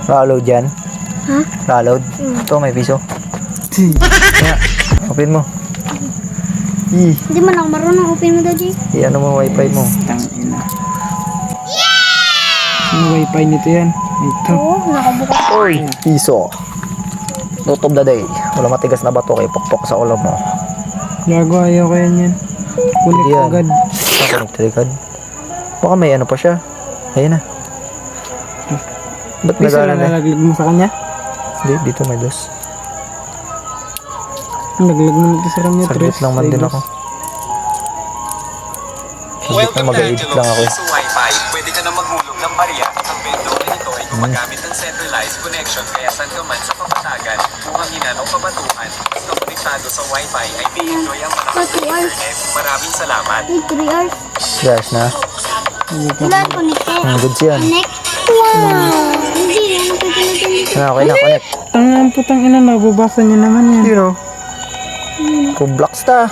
Download dyan. Ha? Download. Ito, may piso. Kaya, open mo. Hindi man ako marunong. Open mo daw, G. Ano mo wifi mo. Tangina. Ano wifi nito yan? Ito. Oo, nakabukas. Oy, piso. Note of the day. Wala matigas na bato kay pokpok sa ulo mo. Gago, ayaw ko yan yan. Kunik Hindi yan. agad. Connected agad. Baka may ano pa siya. Ayun na. Ba't Bisa nagana na? lalaglag mo sa kanya? Hindi, dito may dos. Naglag mo nito sa kanya. Saglit lang man din ako. Saglit lang, mag-edit lang ako. Sa Wi-Fi, pwede ka na maghulog ng barya. Ang vendor na ito ay gumagamit ng centralized connection kaya saan ka man sa kapatagan, buhanginan o kabatuhan. Basta konektado sa Wi-Fi ay may enjoy ang malakas na internet. Maraming salamat. Ay, 3 hours. Yes na. Wala, connected. Good yan. Connect. Wow! Hindi, ano pa connect? Okay na, connect. Tangan putang ina, nababasa niya naman yan. You know. Roblox ta.